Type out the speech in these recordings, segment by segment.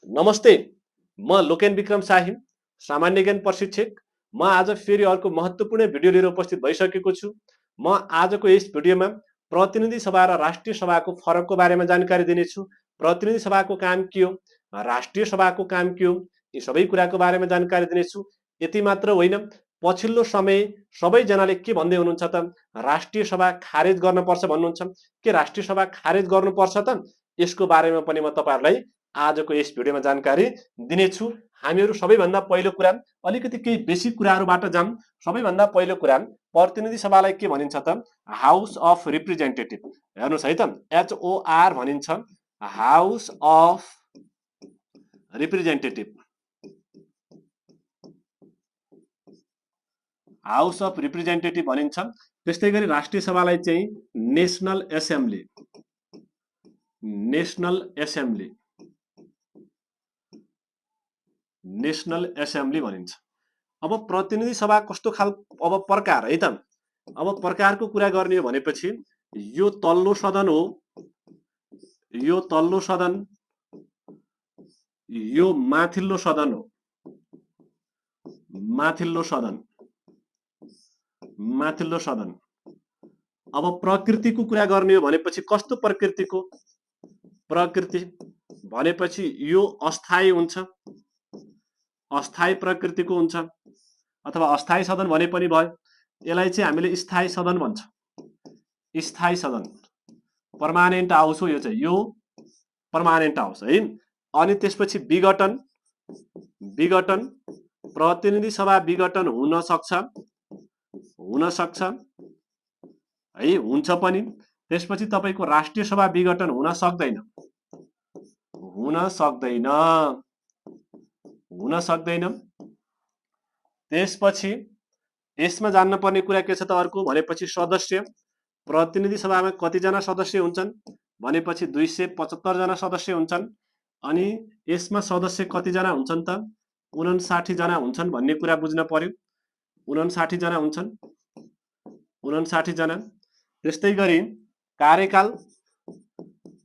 नमस्ते, म लोकेन विक्रम शाही, सामान्य ज्ञान प्रशिक्षक। म आज फेरि अर्को महत्त्वपूर्ण भिडियो लिएर उपस्थित भइसकेको छु। म आजको यस भिडियोमा प्रतिनिधि सभा र राष्ट्रिय सभाको फरकको बारेमा जानकारी दिनेछु। प्रतिनिधि सभाको काम के हो, राष्ट्रिय सभाको काम के हो, यी सबै कुराको बारेमा जानकारी दिनेछु। यति मात्र होइन, पछिल्लो समय सबैजनाले के भन्दै हुनुहुन्छ त, राष्ट्रिय सभा खारेज गर्नुपर्छ भन्नुहुन्छ। के राष्ट्रिय सभा खारेज गर्नुपर्छ त? यसको बारेमा पनि म तपाईहरुलाई आजको यस भिडियोमा जानकारी दिनेछु। हामीहरू सबैभन्दा पहिलो कुरा अलिकति केही बेसिक कुराहरूबाट जाम। सबैभन्दा पहिलो कुरा प्रतिनिधि सभालाई के भनिन्छ त? House of representative. हेर्नुस् है त, HOR भनिन्छ, house of representative. House of representative भनिन्छ। त्यस्तै गरी राष्ट्रिय सभालाई चाहिँ national assembly, national assembly, national assembly भनिन्छ। अब प्रतिनिधि सभा कस्तो खाल अब प्रकार है त? अब प्रकारको कुरा गर्ने हो भनेपछि यो तल्लो सदन हो, यो तल्लो सदन, यो माथिल्लो सदन हो, माथिल्लो सदन, माथिल्लो सदन। अब प्रकृतिको कुरा गर्ने हो भनेपछि कस्तो प्रकृतिको? प्रकृति भनेपछि यो अस्थायी हुन्छ, अस्थायी प्रकृतिको हुन्छ, अथवा अस्थायी सदन भने पनि भयो। यसलाई चाहिँ हामीले स्थायी सदन भन्छ, स्थायी सदन, पर्मानेन्ट हाउस हो यो चाहिँ, यो पर्मानेन्ट हाउस है। अनि त्यसपछि विघटन, विघटन, प्रतिनिधि सभा विघटन हुन सक्छ, हुन सक्छ है, हुन्छ पनि। त्यसपछि तपाईको राष्ट्रिय सभा विघटन हुन सक्दैन, हुन सक्दैन, हुन सक्दैन। त्यसपछि यसमा जान्न पर्ने कुरा के छ त अर्को भनेपछि सदस्य। प्रतिनिधि सभामा कतिजना सदस्य हुन्छन् भनेपछि 275 जना सदस्य हुन्छन्। अनि यसमा सदस्य कतिजना हुन्छन् त? 59 जना हुन्छन् भन्ने कुरा बुझ्न पर्यो। 59 जना हुन्छन्, 59 जना। त्यस्तै गरी कार्यकाल,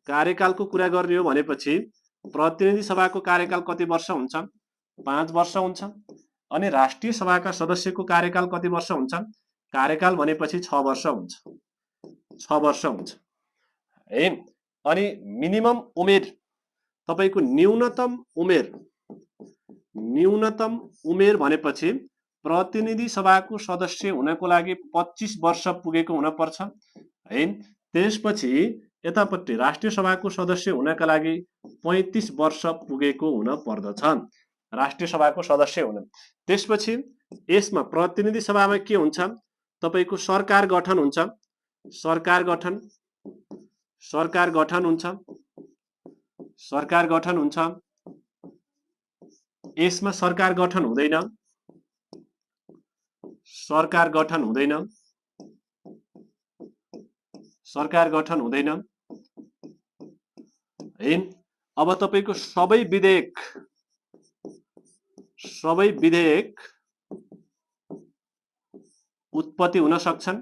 कार्यकालको कुरा गर्ने हो भनेपछि प्रतिनिधि सभाको कार्यकाल कति वर्ष हुन्छ? 5 वर्ष हुन्छ। अनि राष्ट्रिय सभाका सदस्यको कार्यकाल कति वर्ष हुन्छ? कार्यकाल भनेपछि 6 वर्ष हुन्छ, 6 वर्ष हुन्छ है। अनि मिनिमम उमेर, तपाईको न्यूनतम उमेर, न्यूनतम उमेर भनेपछि प्रतिनिधि सभाको सदस्य हुनको लागि 25 वर्ष पुगेको हुन पर्छ है। त्यसपछि यतापट्टि राष्ट्रिय सभाको सदस्य हुनका लागि 35 वर्ष पुगेको हुन पर्दछ, राष्ट्रिय सभाको सदस्य हुन। त्यसपछि यसमा प्रतिनिधि सभामा के हुन्छ? तपाईको सरकार गठन हुन्छ, सरकार गठन, सरकार गठन हुन्छ, सरकार गठन हुन्छ। यसमा सरकार गठन हुँदैन, सरकार गठन हुँदैन, सरकार गठन हुँदैन है। अब तपाईको सबै विधेयक, सबै विधेयक उत्पत्ति हुन सक्छन्,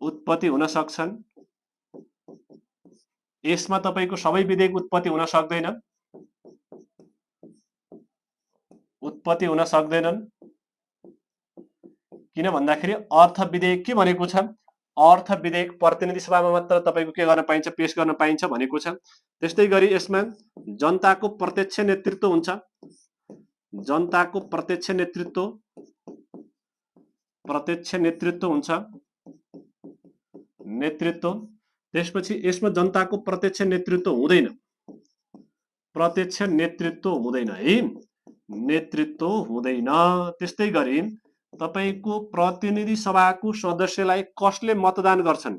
उत्पत्ति हुन सक्छन्। यसमा तपाईको सबै विधेयक उत्पत्ति हुन सक्दैन, उत्पत्ति हुन सक्दैनन्। किन भन्दाखेरि अर्थ विधेयक के भनेको छ? अर्थ विधेयक प्रतिनिधि सभामा मात्र तपाईको के गर्न पाइन्छ? पेश गर्न पाइन्छ भनेको छ। त्यस्तै गरी यसमा जनताको प्रत्यक्ष नेतृत्व हुन्छ, जनताको प्रत्यक्ष नेतृत्व, प्रत्यक्ष नेतृत्व हुन्छ, नेतृत्व। त्यसपछि यसमा जनताको प्रत्यक्ष नेतृत्व हुँदैन, प्रत्यक्ष नेतृत्व हुँदैन है, नेतृत्व हुँदैन। त्यस्तै गरी तपाईको प्रतिनिधि सभाको सदस्यलाई कसले मतदान गर्छन्?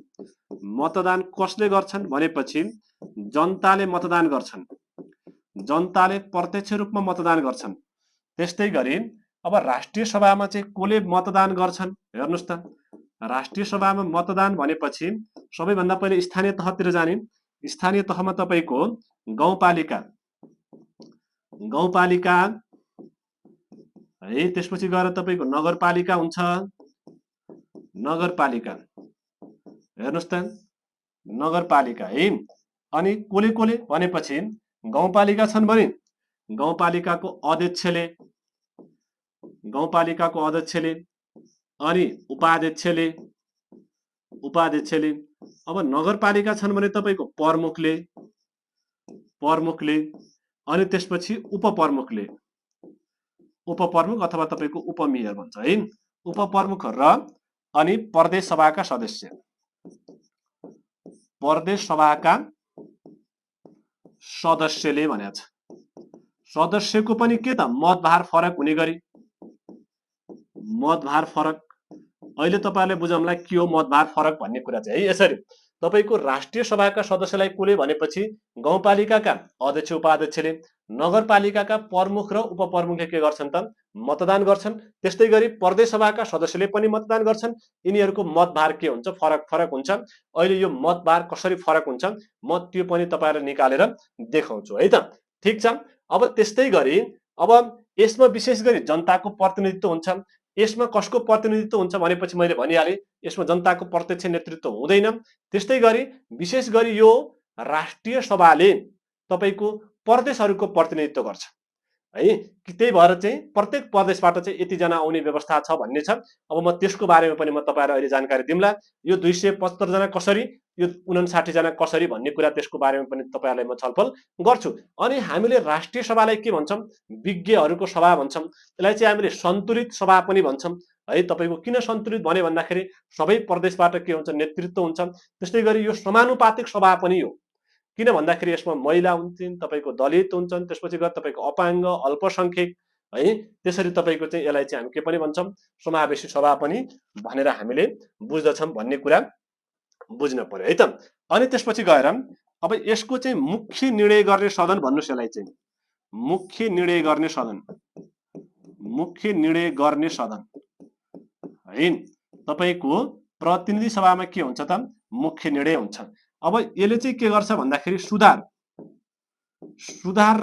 मतदान कसले गर्छन् भनेपछि जनताले मतदान गर्छन्, जनताले प्रत्यक्ष रूपमा मतदान गर्छन्। त्यस्तै गरी अब राष्ट्रिय सभामा चाहिँ कोले मतदान गर्छन्? हेर्नुस् त, राष्ट्रिय सभामा मतदान भनेपछि सबैभन्दा पहिले स्थानीय तहतिर जाने। स्थानीय तहमा तपाईको गाउँपालिका, गाउँपालिका है। त्यसपछि गएर तपाईको नगरपालिका हुन्छ, नगरपालिका। हेर्नुस् त, नगरपालिका है। अनि कोले भनेपछि गाउँपालिका छन् भने गाउँपालिकाको अध्यक्षले अनि उपाध्यक्षले अब नगरपालिका छन् भने तपाईको प्रमुखले अनि त्यसपछि उपप्रमुख अथवा तपाईको उपमेयर भन्छ है। उपप्रमुख र अनि प्रदेश सभाका सदस्यले भनेको छ। सदस्यको पनि के त मतभार फरक हुने गरी अहिले तपाईहरुले बुझाउनलाई के हो मतभार फरक भन्ने कुरा चाहिँ है। यसरी तपाईको राष्ट्रिय सभाका सदस्यलाई कोले भनेपछि गाउँपालिकाका अध्यक्ष उपाध्यक्षले, नगरपालिकाका प्रमुख र उपप्रमुखले के गर्छन् त मतदान गर्छन्। त्यस्तै गरी प्रदेश सभाका सदस्यले पनि मतदान गर्छन्। यिनीहरूको मतभार के हुन्छ फरक हुन्छ। अहिले यो मतभार कसरी फरक हुन्छ म त्यो पनि तपाईहरुले निकालेर देखाउँछु है त। ठीक छ। अब त्यस्तै गरी अब यसमा विशेष गरी जनताको प्रतिनिधित्व हुन्छ। यसमा कसको प्रतिनिधित्व हुन्छ भनेपछि मैले भनिहालेँ, यसमा जनताको प्रत्यक्ष नेतृत्व हुँदैन। त्यस्तै गरी विशेष गरी यो राष्ट्रिय सभाले तपाईको प्रदेशहरूको प्रतिनिधित्व गर्छ है। त्यही भएर चाहिँ प्रत्येक प्रदेशबाट चाहिँ यति जना आउने व्यवस्था छ भन्ने छ। अब म त्यसको बारेमा पनि म तपाईहरुलाई अहिले जानकारी दिम्ला। यो 275 जना कसरी, यो 59 जना कसरी भन्ने कुरा त्यसको बारेमा पनि तपाईहरुलाई म छलफल गर्छु। अनि हामीले राष्ट्रिय सभालाई के भन्छौं? विज्ञहरूको सभा भन्छौं। यसलाई चाहिँ हामीले सन्तुलित सभा पनि भन्छौं है। तपाईको किन सन्तुलित भने भन्दाखेरि सबै प्रदेशबाट के हुन्छ नेतृत्व हुन्छ। त्यस्तै गरी यो समानुपातिक सभा पनि हो। किन भन्दाखेरि यसमा महिला हुन्छन्, तपाईको दलित हुन्छन्, त्यसपछि गएर तपाईको अपाङ्ग, अल्पसंख्यक है। त्यसरी तपाईको चाहिँ यसलाई चाहिँ हामी के पनि भन्छौं? समावेशी सभा पनि भनेर हामीले बुझ्दछौं भन्ने कुरा बुझ्न पर्यो है त। अनि त्यसपछि गएर अब यसको चाहिँ मुख्य निर्णय गर्ने सदन भन्नुस्। यसलाई चाहिँ मुख्य निर्णय गर्ने सदन है। तपाईको प्रतिनिधि सभामा के हुन्छ त मुख्य निर्णय हुन्छ। अब यसले चाहिँ के गर्छ भन्दाखेरि सुधार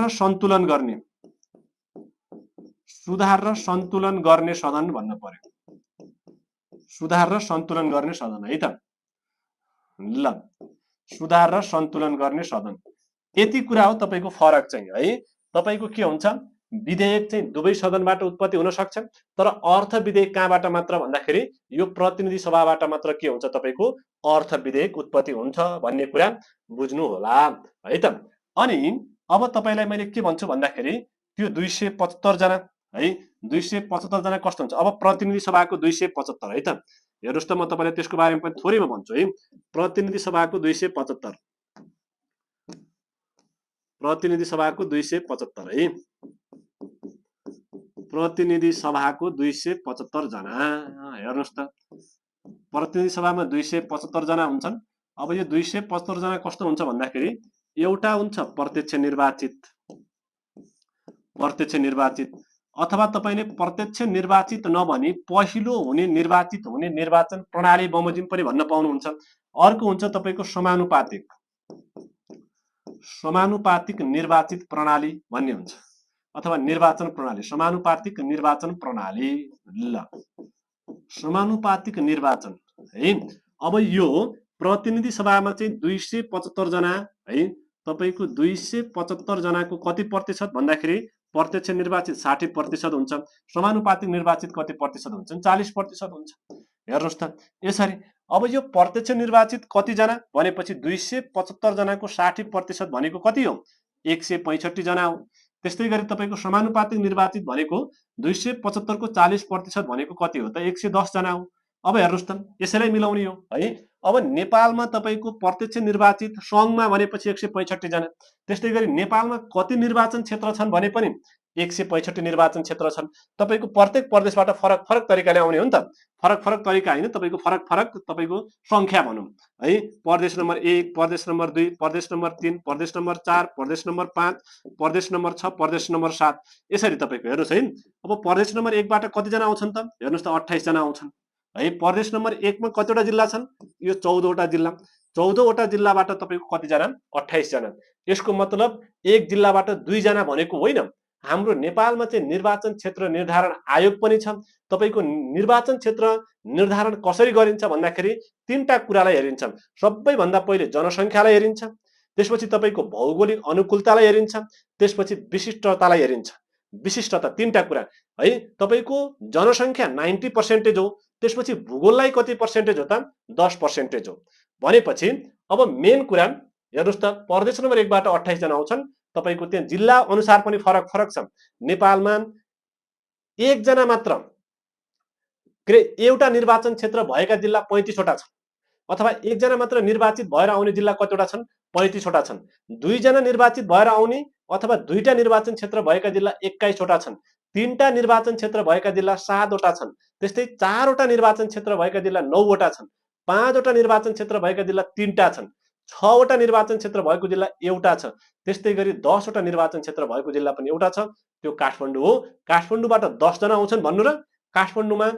र सन्तुलन गर्ने सदन भन्न पर्यो। सुधार र सन्तुलन गर्ने सदन है त। ल सुधार र सन्तुलन गर्ने सदन यति कुरा हो तपाईको फरक चाहिँ है। तपाईको के हुन्छ विधेयक चाहिँ दुवै सदनबाट उत्पत्ति हुन सक्छ, तर अर्थ विधेयक कहाँबाट मात्र भन्दाखेरि यो प्रतिनिधि सभाबाट मात्र के हुन्छ तपाईको अर्थ विधेयक उत्पत्ति हुन्छ भन्ने कुरा बुझ्नु होला है त। अनि अब तपाईलाई मैले के भन्छु भन्दाखेरि त्यो 275 जना है, 275 जना कस्तो हुन्छ? अब प्रतिनिधि सभाको 275 है त। हेर्नुस् त म तपाईलाई त्यसको बारेमा पनि थोरैमा भन्छु है। प्रतिनिधि सभाको 275 है। प्रतिनिधि सभाको 275 जना हेर्नुस् त। प्रतिनिधि सभामा 275 जना हुन्छन्। अब यो 275 जना कस्तो हुन्छ भन्दाखेरि एउटा हुन्छ प्रत्यक्ष निर्वाचित अथवा तपाईले प्रत्यक्ष निर्वाचित नभनी पहिलो हुने निर्वाचन प्रणाली बमोजिम पनि भन्न पाउनुहुन्छ। अर्को हुन्छ तपाईको समानुपातिक निर्वाचित प्रणाली भन्ने हुन्छ अथवा निर्वाचन प्रणाली, समानुपातिक निर्वाचन प्रणाली। ल समानुपातिक निर्वाचन है। अब यो प्रतिनिधि सभामा चाहिँ 275 जना है। तपाईको 275 जनाको कति प्रतिशत भन्दाखेरि प्रत्यक्ष निर्वाचित 60% हुन्छ। समानुपातिक निर्वाचित कति प्रतिशत हुन्छ? 40% हुन्छ। हेर्नुस् त यसरी। अब यो प्रत्यक्ष निर्वाचित कति जना भनेपछि 275 जनाको 60% भनेको कति हो? 165 जना हो। त्यस्तै गरी तपाईको समानुपातिक निर्वाचित भनेको 275 को 40% भनेको कति हो त? 110 जना हो। अब हेर्नुस् त यसैलाई मिलाउने हो है। अब नेपालमा तपाईको प्रत्यक्ष निर्वाचित संघमा भनेपछि 165 जना। त्यस्तै गरी नेपालमा कति निर्वाचन क्षेत्र छन् भने पनि 165 निर्वाचन क्षेत्र छन्। तपाईको प्रत्येक प्रदेशबाट फरक तरिकाले आउने हो नि त। फरक तरिका हैन, तपाईको फरक तपाईको संख्या भनौं है। प्रदेश नम्बर 1, प्रदेश नम्बर 2, प्रदेश नम्बर 3, प्रदेश नम्बर 4, प्रदेश नम्बर 5, प्रदेश नम्बर 6, प्रदेश नम्बर 7 यसरी तपाईको हेर्नुस् है। अब प्रदेश नम्बर 1 बाट कति जना आउँछन् त? हेर्नुस् त 28 जना आउँछन् है। प्रदेश नम्बर 1 मा कतिवटा जिल्ला छन्? यो 14 वटा जिल्ला। 14 वटा जिल्लाबाट तपाईको कति जना? 28 जना। यसको मतलब एक जिल्लाबाट 2 जना भनेको होइन। हाम्रो नेपालमा चाहिँ निर्वाचन क्षेत्र निर्धारण आयोग पनि छ। तपाईको निर्वाचन क्षेत्र निर्धारण कसरी गरिन्छ भन्दाखेरि तीनटा कुरालाई हेरिन्छ। सबैभन्दा पहिले जनसंख्यालाई हेरिन्छ, त्यसपछि तपाईको भौगोलिक अनुकूलतालाई हेरिन्छ, त्यसपछि विशिष्टतालाई हेरिन्छ। विशिष्टता तीनटा कुरा है, तपाईको जनसङ्ख्या 90% हो, त्यसपछि भूगोललाई कति पर्सेन्टेज हो त 10% हो भनेपछि अब मेन कुरा हेर्नुस् त प्रदेश नम्बर 1 बाट 28 जना आउँछन्। तपाईको त्यहाँ जिल्ला अनुसार पनि फरक फरक छ। नेपालमा एक जना मात्र एउटा निर्वाचन क्षेत्र भएका जिल्ला 35 वटा छन्, अथवा एक जना मात्र निर्वाचित भएर आउने जिल्ला कतिवटा छन् 35 वटा छन्। दुई जना निर्वाचित भएर आउने अथवा दुईटा निर्वाचन क्षेत्र भएका जिल्ला 21 वटा छन्। तीनटा निर्वाचन क्षेत्र भएका जिल्ला 7 वटा छन्। त्यस्तै 4 वटा निर्वाचन क्षेत्र भएका जिल्ला 9 वटा छन्। 5 वटा निर्वाचन क्षेत्र भएका जिल्ला 3टा छन्। 6 वटा निर्वाचन क्षेत्र भएको जिल्ला एउटा छ। त्यस्तै गरी 10 वटा निर्वाचन क्षेत्र भएको जिल्ला पनि एउटा छ, त्यो काठमाडौँ हो। काठमाडौँबाट 10 जना आउँछन् भन्नु र काठमाडौँमा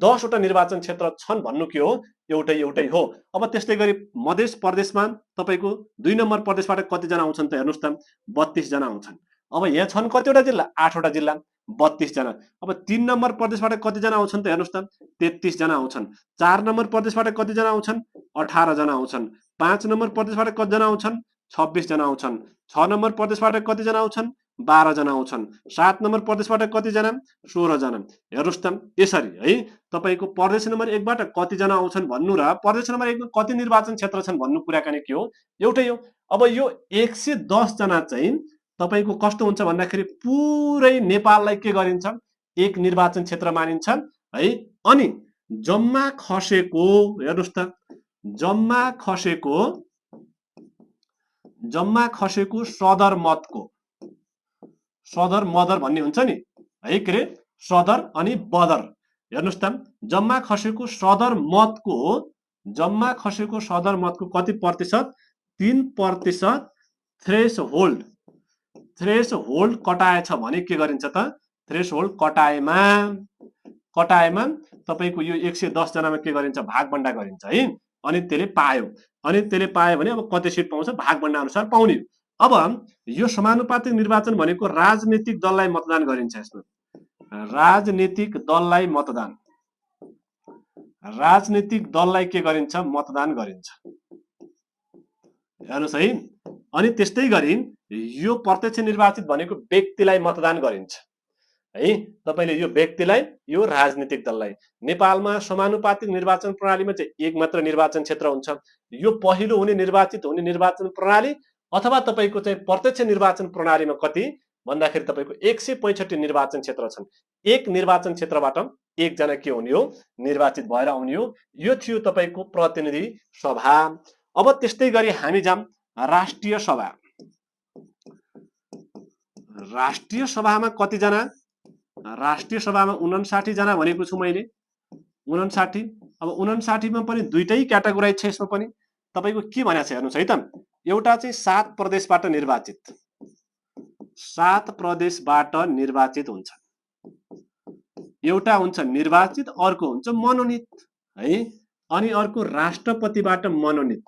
10 वटा निर्वाचन क्षेत्र छन् भन्नु के हो, एउटै हो। अब त्यस्तै गरी मध्य प्रदेशमा तपाईको 2 नम्बर प्रदेशबाट कति जना आउँछन् त हेर्नुस् त 32 जना आउँछन्। अब यहाँ छन् कतिवटा जिल्ला 8 वटा जिल्ला 32 जना। अब 3 नम्बर प्रदेशबाट कति जना आउँछन् त हेर्नुस् त 33 जना आउँछन्। 4 नम्बर प्रदेशबाट कति जना आउँछन् 18 जना आउँछन्। 5 नम्बर प्रदेशबाट कति जना आउँछन् 26 जना आउँछन्। 6 नम्बर प्रदेशबाट कति जना आउँछन् 12 जना आउँछन्। 7 नम्बर प्रदेशबाट कति जना 16 जना। हेर्नुस् त यसरी है, तपाईको प्रदेश नम्बर 1 बाट कति जना आउँछन् भन्नु र प्रदेश नम्बर 1 मा कति निर्वाचन क्षेत्र छन् भन्नु कुराकानी के हो, एउटै हो। अब यो 110 जना चाहिँ तपाईको कस्तो हुन्छ भन्दाखेरि पुरै नेपाललाई के गरिन्छ एक निर्वाचन क्षेत्र मानिन्छ है। अनि जम्मा खसेको हेर्नुस् त जम्मा खसेको सदर मदर भन्ने हुन्छ नि है, के रे सदर अनि बदर। हेर्नुस् त जम्मा खसेको सदर मतको कति प्रतिशत 3% थ्रेसहोल्ड कटाएछ भने के गरिन्छ त थ्रेसहोल्ड कटाएमा तपाईको यो 110 जनामा के गरिन्छ भागभण्डा गरिन्छ है। अनि त्यसले पायो भने अब कति सिट पाउँछ भागभण्डा अनुसार पाउने। अब यो समानुपातिक निर्वाचन भनेको राजनीतिक दललाई मतदान गरिन्छ। यसमा राजनीतिक दललाई के गरिन्छ मतदान गरिन्छ। हेर्नुस् है। अनि त्यस्तै गरी यो प्रत्यक्ष निर्वाचित भनेको व्यक्तिलाई मतदान गरिन्छ है। तपाईले यो व्यक्तिलाई यो राजनीतिक दललाई नेपालमा समानुपातिक निर्वाचन प्रणालीमा चाहिँ एक मात्र निर्वाचन क्षेत्र हुन्छ। यो पहिलो हुने निर्वाचन प्रणाली अथवा तपाईको चाहिँ प्रत्यक्ष निर्वाचन प्रणालीमा कति भन्दाखेरि तपाईको 165 निर्वाचन क्षेत्र छन्। एक निर्वाचन क्षेत्रबाट एक जना के हुने हो निर्वाचित भएर आउने हो। यो थियो तपाईको प्रतिनिधि सभा। अब त्यस्तै गरी हामी जाम राष्ट्रिय सभा। राष्ट्रिय सभामा कति जना राष्ट्रिय सभामा 59 जना भनेको छु मैले 59। अब 59 मा पनि दुईटै क्याटेगोराइज छ। यसमा पनि तपाईको के भनेको छ हेर्नुस् है त। एउटा चाहिँ 7 प्रदेशबाट निर्वाचित हुन्छ। एउटा हुन्छ निर्वाचित, अर्को हुन्छ मनोनित है। अनि अर्को राष्ट्रपतिबाट मनोनित।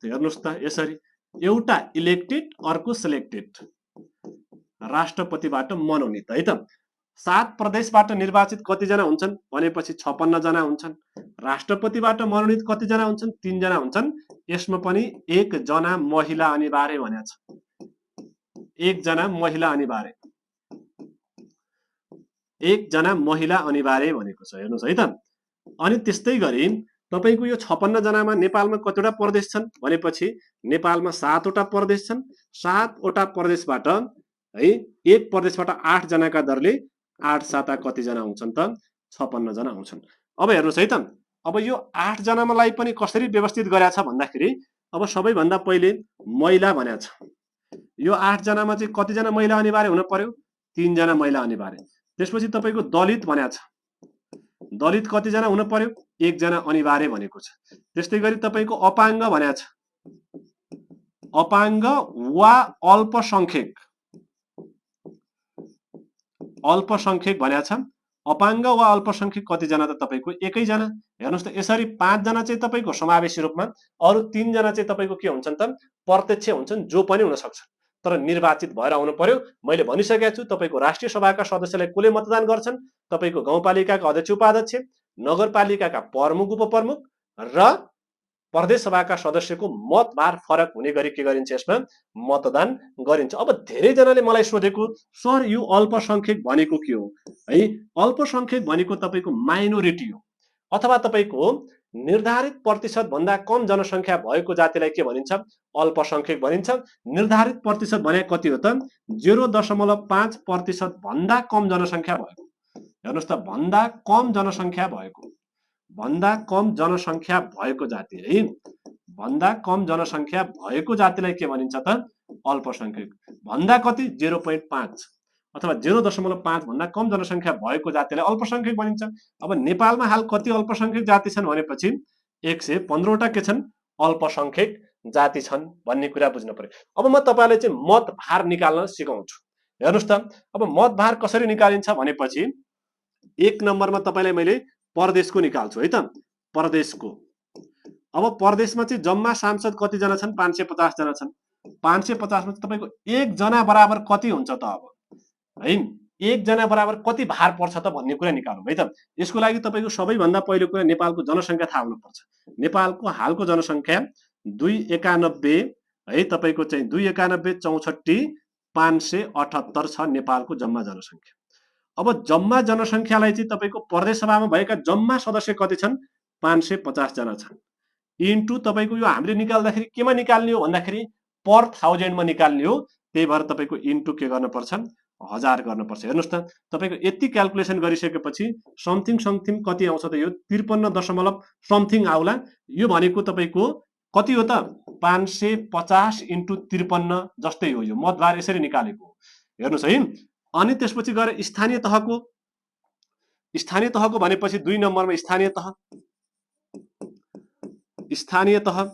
हेर्नुस् त यसरी एउटा इलेक्टेड अर्को सिलेक्टेड, राष्ट्रपतिबाट मनोनित है त। 7 प्रदेशबाट निर्वाचित कति जना हुन्छन् भनेपछि 56 जना हुन्छन्। राष्ट्रपतिबाट मनोनित कति जना हुन्छन् 3 जना हुन्छन्। यसमा पनि 1 जना महिला अनिवार्य भनेको छ। 1 जना महिला अनिवार्य भनेको छ। हेर्नुस् है त। अनि त्यस्तै गरी तपाईको यो 56 जनामा नेपालमा कतिवटा प्रदेश छन् भनेपछि नेपालमा 7 वटा प्रदेश छन्। 7 वटा प्रदेशबाट है एक प्रदेशबाट 8 जनाका दरले 8 7 कति जना आउँछन् त 56 जना आउँछन्। अब हेर्नुस् है त। अब यो 8 जनालाई पनि कसरी व्यवस्थित गरेछ भन्दाखेरि अब सबैभन्दा पहिले महिला भनेको छ। यो 8 जनामा चाहिँ कति जना महिला अनिवार्य हुन पर्यो 3 जना महिला अनिवार्य। त्यसपछि तपाईको दलित भनेको छ। दलित कति जना हुन पर्यो 1 जना अनिवार्य भनेको छ। त्यस्तै गरी तपाईको अपाङ्ग भनेको छ। अपाङ्ग वा अल्पसंख्यक भनेको छ। अपाङ्ग वा अल्पसंख्यक कति जना त तपाईको 1 जना। हेर्नुस् त यसरी 5 जना चाहिँ तपाईको समावेशी रूपमा, अरु 3 जना चाहिँ तपाईको के हुन्छन् त प्रत्यक्ष हुन्छन्, जो पनि हुन सक्छ तर निर्वाचित भएर आउनु पर्यो। मैले भनिसकेको छु तपाईको राष्ट्रिय सभाका सदस्यलाई कसले मतदान गर्छन् तपाईको गाउँपालिकाका अध्यक्ष उपाध्यक्ष, नगरपालिकाका प्रमुख उपप्रमुख र प्रदेश सभाका सदस्यको मतभार फरक हुने गरी के गरिन्छ यसमा मतदान गरिन्छ। अब धेरैजनाले मलाई सोधेको सर यो अल्पसंख्यक भनेको के हो है? अल्पसंख्यक भनेको तपाईको माइनोरिटी हो अथवा तपाईको निर्धारित प्रतिशत भन्दा कम जनसंख्या भएको जातिलाई के भनिन्छ? अल्पसंख्यक भनिन्छ। निर्धारित प्रतिशत भने कति हो त? 0.5% भन्दा कम जनसंख्या भएको। हेर्नुस् त, भन्दा कम जनसंख्या भएको, भन्दा कम जनसंख्या भएको जाति है, भन्दा कम जनसंख्या भएको जातिलाई के भनिन्छ त? अल्पसंख्यक। भन्दा कति? 0.5 अथवा 0.5 भन्दा कम जनसंख्या भएको जातिलाई अल्पसंख्यक भनिन्छ। अब नेपालमा हाल कति अल्पसंख्यक जाति छन् भनेपछि 115 वटा के छन्? अल्पसंख्यक जाति छन् भन्ने कुरा बुझ्नु पर्यो। अब म तपाईलाई चाहिँ मतभार निकाल्न सिकाउँछु। हेर्नुस् त, अब मतभार कसरी निकालिन्छ भनेपछि 1 नम्बरमा तपाईलाई मैले प्रदेशको निकाल्छु है त, प्रदेशको। अब प्रदेशमा चाहिँ जम्मा सांसद कति जना छन्? 550 जना छन्। 550 मा तपाईको 1 जना बराबर कति हुन्छ त? अब है 1 जना बराबर कति भार पर्छ त भन्ने कुरा निकालौं है त। यसको लागि तपाईको सबैभन्दा पहिलो कुरा नेपालको जनसंख्या थाहा हुनुपर्छ। नेपालको हालको जनसंख्या 291 है, तपाईको चाहिँ 291 64 578 छ नेपालको जम्मा जनसंख्या। अब जम्मा जनसंख्यालाई चाहिँ तपाईको प्रदेश सभामा भएका जम्मा सदस्य कति छन्? 550 जना छन्। इन्टु तपाईको यो हामीले निकाल्दाखेरि केमा निकाल्ने हो भन्दाखेरि पर 1000 मा निकाल्ने हो। त्यही भएर तपाईको इन्टु के गर्न पर्छ? 1000 गर्न पर्छ। हेर्नुस् त, तपाईको यति क्याल्कुलेसन गरिसकेपछि समथिङ कति आउँछ त? यो 53 दशमलव समथिङ आउला। यो भनेको तपाईको कति हो त? 550 इन्टु 53 जस्तै हो। यो मतभार यसरी निकालेको हो। हेर्नुस् है। अनि त्यसपछि गएर स्थानीय तहको भनेपछि 2 नम्बरमा स्थानीय तह। स्थानीय तह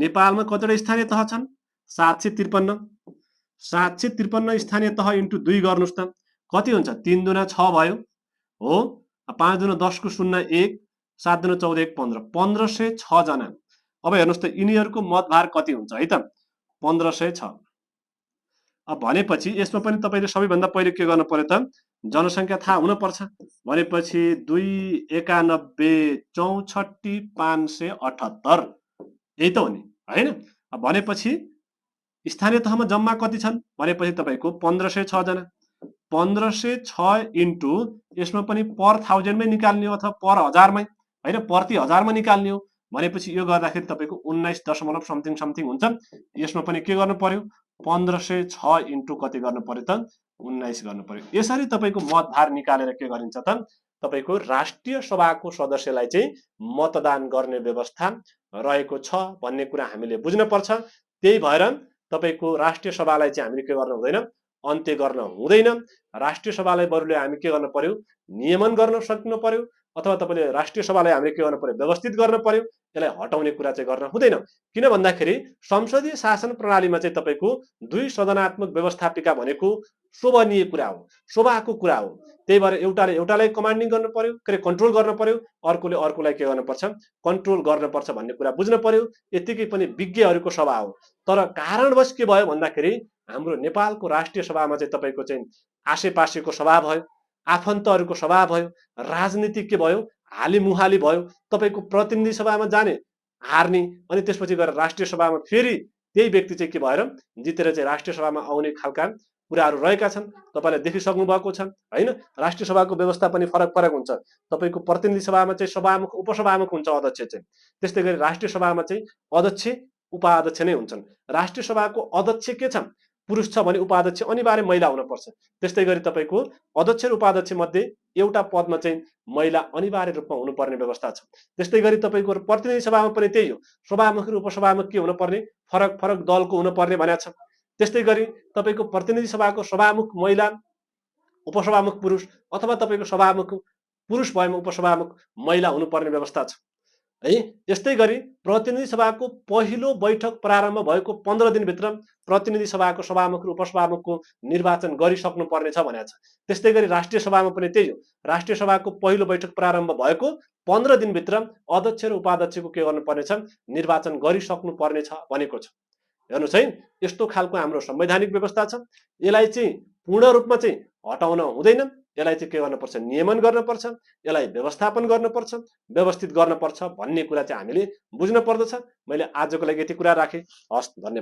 नेपालमा कतिवटा स्थानीय तह छन्? 753। 753 स्थानीय तह इन्टु 2 गर्नुस् त कति हुन्छ? 3 दुना 6 भयो हो, 5 दुना 10 को 0 1, 7 दुना 14 1 15, 1506 जना। अब हेर्नुस् त यिनीहरुको मतभार कति हुन्छ है त? 1506। अब भनेपछि यसमा पनि तपाईले सबैभन्दा पहिले के गर्नु पर्यो त? जनसंख्या थाहा हुन पर्छ। भनेपछि 291 64 578 यही त हो नि हैन? अब भनेपछि स्थानीय तहमा जम्मा कति छन् भनेपछि तपाईको 1506 जना। 1506 इन्टु यसमा पनि पर 1000 मै निकाल्ने हो अथवा पर 1000 मै हैन, प्रति 1000 मा निकाल्ने हो। भनेपछि यो गर्दाखेरि तपाईको 19 दशमलव समथिङ हुन्छ। यसमा पनि के गर्नु पर्यो? 1506 इन्टु कति गर्नु पर्यो त? 19 गर्नु पर्यो। यसरी तपाईको मतभार निकालेर के गरिन्छ त? तपाईको राष्ट्रिय सभाको सदस्यलाई चाहिँ मतदान गर्ने व्यवस्था रहेको छ भन्ने कुरा हामीले बुझ्न पर्छ। त्यही भएर तपाईको राष्ट्रिय सभालाई चाहिँ हामीले के गर्न हुँदैन? अन्त्य गर्न हुँदैन। राष्ट्रिय सभालाई बरुले हामी के गर्न पर्यो? नियमन गर्न सक्नु पर्यो अथवा तपाईले राष्ट्रिय सभालाई हामीले के गर्न पर्यो? व्यवस्थित गर्न पर्यो। यसलाई हटाउने कुरा चाहिँ गर्न हुँदैन। किन भन्दाखेरि संसदीय शासन प्रणालीमा चाहिँ तपाईको 2 सदनात्मक व्यवस्थापिका भनेको शोभनीय कुरा हो, शोभाको कुरा हो। त्यही भएर एउटालाई कमान्डिङ गर्न पर्यो, के कन्ट्रोल गर्न पर्यो, अर्कोले अर्कोलाई के गर्न पर्छ? कन्ट्रोल गर्न पर्छ भन्ने कुरा बुझ्न पर्यो। यतिकै पनि विज्ञहरूको सभा हो। तर कारणवश के भयो भन्दाखेरि हाम्रो नेपालको राष्ट्रिय सभामा चाहिँ तपाईको चाहिँ आसेपासेको सभा भयो, आफन्तहरूको सभा भयो, राजनीति के भयो? हालिमुहाली भयो। तपाईको प्रतिनिधि सभामा जाने हार्ने अनि त्यसपछि गएर राष्ट्रिय सभामा फेरि त्यही व्यक्ति चाहिँ के भएर जितेर चाहिँ राष्ट्रिय सभामा आउने खालका कुराहरू रहेका छन्। तपाईले देखिसक्नु भएको छ हैन? राष्ट्रिय सभाको व्यवस्था पनि फरक हुन्छ। तपाईको प्रतिनिधि सभामा चाहिँ सभामुख उपसभामुख हुन्छ अध्यक्ष चाहिँ। त्यस्तै गरी राष्ट्रिय सभामा चाहिँ अध्यक्ष उपाध्यक्ष नै हुन्छन्। राष्ट्रिय सभाको अध्यक्ष के छन्? पुरुष छ भने उपाध्यक्ष अनिवार्य महिला हुन पर्छ। त्यस्तै गरी तपाईको अध्यक्ष र उपाध्यक्ष मध्ये एउटा पदमा चाहिँ महिला अनिवार्य रूपमा हुनुपर्ने व्यवस्था छ। त्यस्तै गरी तपाईको प्रतिनिधि सभामा पनि त्यही हो। सभामुख र उपसभामुख के हुनुपर्ने? फरक दलको हुनुपर्ने भनेको छ। त्यस्तै गरी तपाईको प्रतिनिधि सभाको सभामुख महिला, उपसभामुख पुरुष अथवा तपाईको सभामुख पुरुष भएमा उपसभामुख महिला हुनुपर्ने व्यवस्था छ है। यस्तै गरी प्रतिनिधि सभाको पहिलो बैठक प्रारम्भ भएको 15 दिन भित्र प्रतिनिधि सभाको सभामुख र उपसभामुखको निर्वाचन गरिसक्नु पर्ने छ भनेको छ। त्यस्तै गरी राष्ट्रिय सभामा पनि त्यही हो। राष्ट्रिय सभाको पहिलो बैठक प्रारम्भ भएको 15 दिन भित्र अध्यक्ष र उपाध्यक्षको के गर्नुपर्ने छ? निर्वाचन गरिसक्नु पर्ने छ भनेको छ। हेर्नुस् है, यस्तो खालको हाम्रो संवैधानिक व्यवस्था छ। यसलाई चाहिँ पूर्ण रूपमा चाहिँ हटाउन हुँदैन। यसलाई चाहिँ के गर्नुपर्छ, नियमन गर्नुपर्छ, यसलाई व्यवस्थापन गर्नुपर्छ, व्यवस्थित गर्नुपर्छ भन्ने कुरा चाहिँ हामीले बुझ्न पर्दछ। मैले आजको लागि यति कुरा राखेँ। हस्, धन्यवाद।